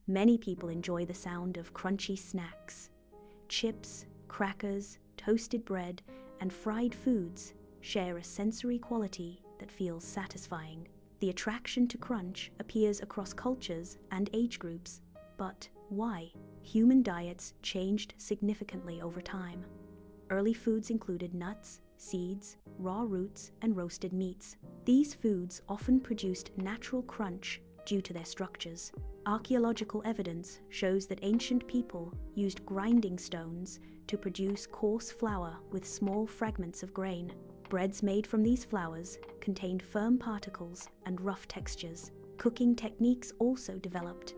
Many people enjoy the sound of crunchy snacks. Chips, crackers, toasted bread, and fried foods share a sensory quality that feels satisfying. The attraction to crunch appears across cultures and age groups. But why? Human diets changed significantly over time. Early foods included nuts, seeds, raw roots, and roasted meats. These foods often produced natural crunch due to their structures. Archaeological evidence shows that ancient people used grinding stones to produce coarse flour with small fragments of grain. Breads made from these flours contained firm particles and rough textures. Cooking techniques also developed.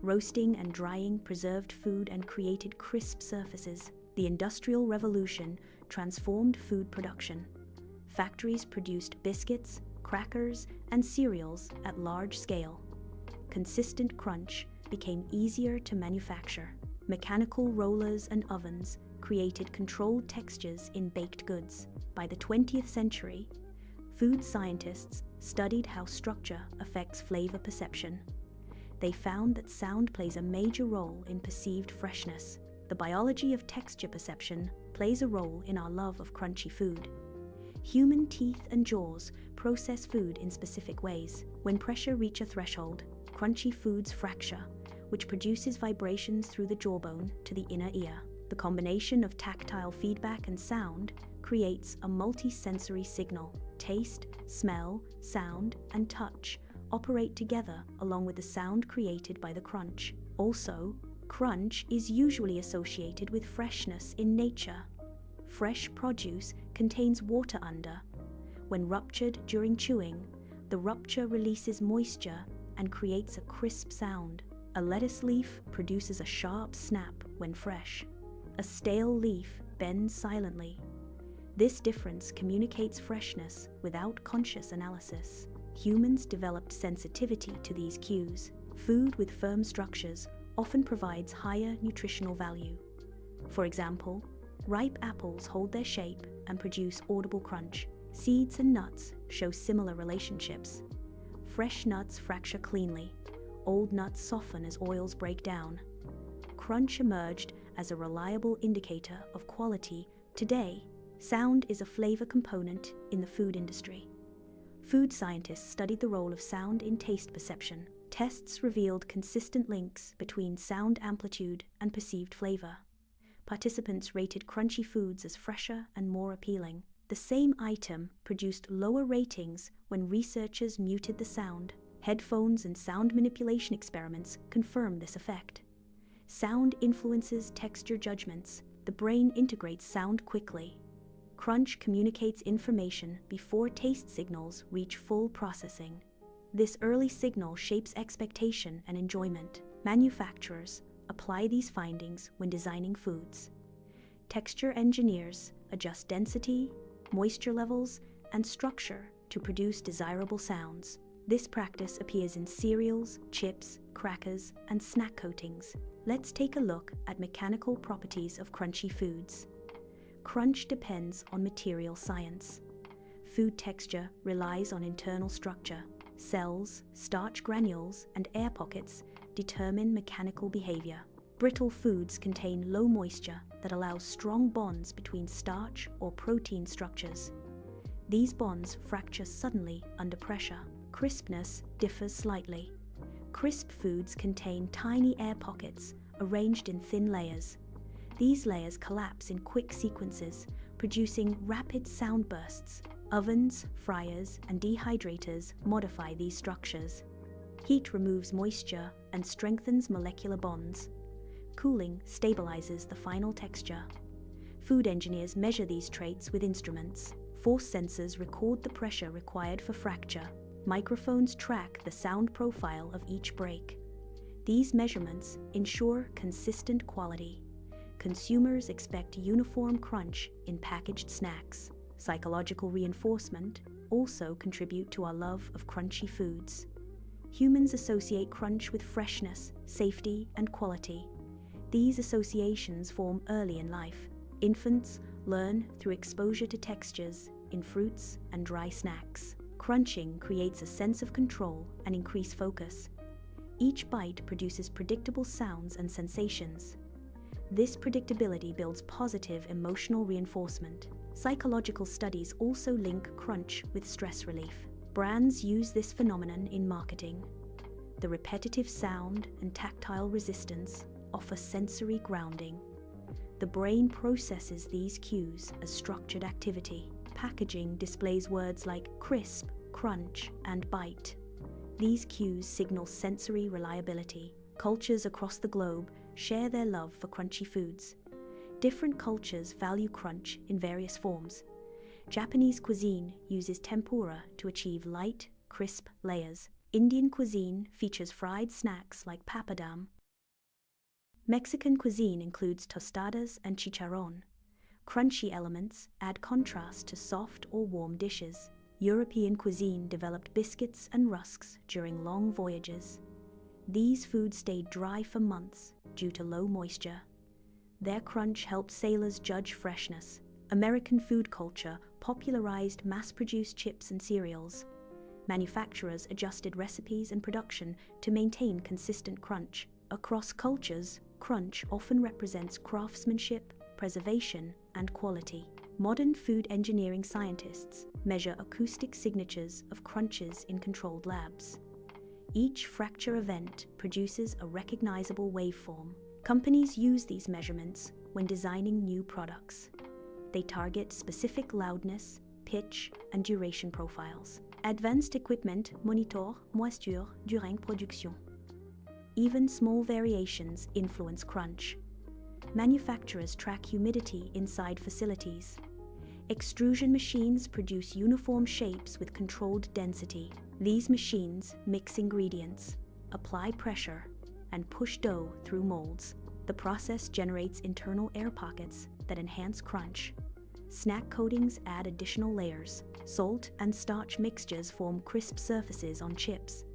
Roasting and drying preserved food and created crisp surfaces. The Industrial Revolution transformed food production. Factories produced biscuits, crackers, and cereals at large scale. Consistent crunch became easier to manufacture. Mechanical rollers and ovens created controlled textures in baked goods. By the 20th century, food scientists studied how structure affects flavor perception. They found that sound plays a major role in perceived freshness. The biology of texture perception plays a role in our love of crunchy food. Human teeth and jaws process food in specific ways. When pressure reaches a threshold, crunchy foods fracture, which produces vibrations through the jawbone to the inner ear. The combination of tactile feedback and sound creates a multi-sensory signal. Taste, smell, sound, and touch operate together along with the sound created by the crunch. Also, crunch is usually associated with freshness in nature. Fresh produce contains water under. When ruptured during chewing, the rupture releases moisture and creates a crisp sound. A lettuce leaf produces a sharp snap when fresh. A stale leaf bends silently. This difference communicates freshness without conscious analysis. Humans developed sensitivity to these cues. Food with firm structures often provides higher nutritional value. For example, ripe apples hold their shape and produce audible crunch. Seeds and nuts show similar relationships. Fresh nuts fracture cleanly. Old nuts soften as oils break down. Crunch emerged as a reliable indicator of quality. Today, sound is a flavor component in the food industry. Food scientists studied the role of sound in taste perception. Tests revealed consistent links between sound amplitude and perceived flavor. Participants rated crunchy foods as fresher and more appealing. The same item produced lower ratings when researchers muted the sound. Headphones and sound manipulation experiments confirm this effect. Sound influences texture judgments. The brain integrates sound quickly. Crunch communicates information before taste signals reach full processing. This early signal shapes expectation and enjoyment. Manufacturers apply these findings when designing foods. Texture engineers adjust density, moisture levels, and structure to produce desirable sounds. This practice appears in cereals, chips, crackers, and snack coatings. Let's take a look at mechanical properties of crunchy foods. Crunch depends on material science. Food texture relies on internal structure. Cells, starch granules, and air pockets determine mechanical behavior. Brittle foods contain low moisture that allows strong bonds between starch or protein structures. These bonds fracture suddenly under pressure. Crispness differs slightly. Crisp foods contain tiny air pockets arranged in thin layers. These layers collapse in quick sequences, producing rapid sound bursts. Ovens, fryers, and dehydrators modify these structures. Heat removes moisture and strengthens molecular bonds. Cooling stabilizes the final texture. Food engineers measure these traits with instruments. Force sensors record the pressure required for fracture. Microphones track the sound profile of each break. These measurements ensure consistent quality. Consumers expect uniform crunch in packaged snacks. Psychological reinforcement also contribute to our love of crunchy foods. Humans associate crunch with freshness, safety, and quality. These associations form early in life. Infants learn through exposure to textures in fruits and dry snacks. Crunching creates a sense of control and increased focus. Each bite produces predictable sounds and sensations. This predictability builds positive emotional reinforcement. Psychological studies also link crunch with stress relief. Brands use this phenomenon in marketing. The repetitive sound and tactile resistance offer sensory grounding. The brain processes these cues as structured activity. Packaging displays words like crisp, crunch, and bite. These cues signal sensory reliability. Cultures across the globe share their love for crunchy foods. Different cultures value crunch in various forms. Japanese cuisine uses tempura to achieve light, crisp layers. Indian cuisine features fried snacks like papadam. Mexican cuisine includes tostadas and chicharrón. Crunchy elements add contrast to soft or warm dishes. European cuisine developed biscuits and rusks during long voyages. These foods stayed dry for months due to low moisture. Their crunch helped sailors judge freshness. American food culture popularized mass-produced chips and cereals. Manufacturers adjusted recipes and production to maintain consistent crunch. Across cultures, crunch often represents craftsmanship, preservation, and quality. Modern food engineering scientists measure acoustic signatures of crunches in controlled labs. Each fracture event produces a recognizable waveform. Companies use these measurements when designing new products. They target specific loudness, pitch, and duration profiles. Advanced equipment monitor moisture durant production. Even small variations influence crunch. Manufacturers track humidity inside facilities. Extrusion machines produce uniform shapes with controlled density. These machines mix ingredients, apply pressure, and push dough through molds. The process generates internal air pockets that enhance crunch. Snack coatings add additional layers. Salt and starch mixtures form crisp surfaces on chips.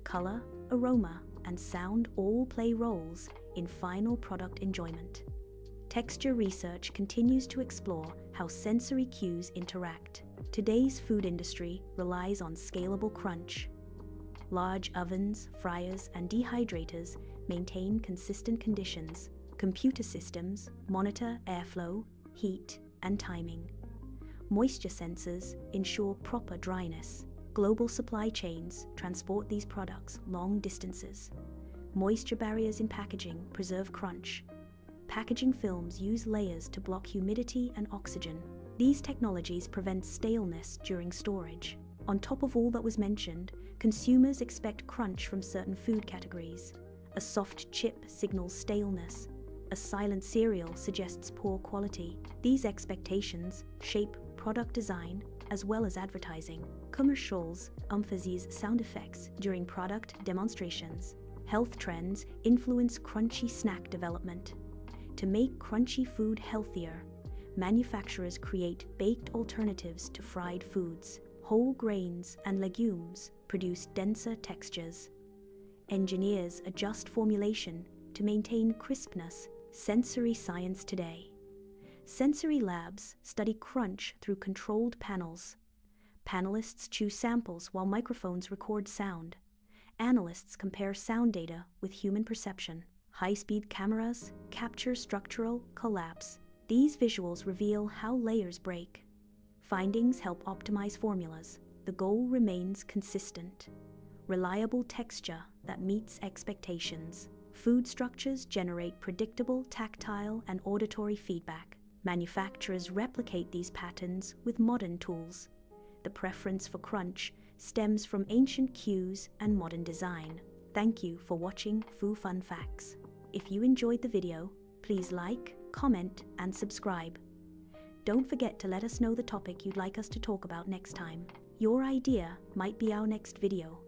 Color, aroma, and sound all play roles in final product enjoyment. Texture research continues to explore how sensory cues interact. Today's food industry relies on scalable crunch. Large ovens, fryers, and dehydrators maintain consistent conditions. Computer systems monitor airflow, heat, and timing. Moisture sensors ensure proper dryness. Global supply chains transport these products long distances. Moisture barriers in packaging preserve crunch. Packaging films use layers to block humidity and oxygen. These technologies prevent staleness during storage. On top of all that was mentioned, consumers expect crunch from certain food categories. A soft chip signals staleness. A silent cereal suggests poor quality. These expectations shape product design as well as advertising. Commercials emphasize sound effects during product demonstrations. Health trends influence crunchy snack development. To make crunchy food healthier, manufacturers create baked alternatives to fried foods. Whole grains and legumes produce denser textures. Engineers adjust formulation to maintain crispness. Sensory science today. Sensory labs study crunch through controlled panels. Panelists choose samples while microphones record sound. Analysts compare sound data with human perception. High-speed cameras capture structural collapse. These visuals reveal how layers break. Findings help optimize formulas. The goal remains consistent. Reliable texture that meets expectations. Food structures generate predictable tactile and auditory feedback. Manufacturers replicate these patterns with modern tools. The preference for crunch stems from ancient cues and modern design. Thank you for watching Foo Fun Facts. If you enjoyed the video, please like, comment, and subscribe. Don't forget to let us know the topic you'd like us to talk about next time. Your idea might be our next video.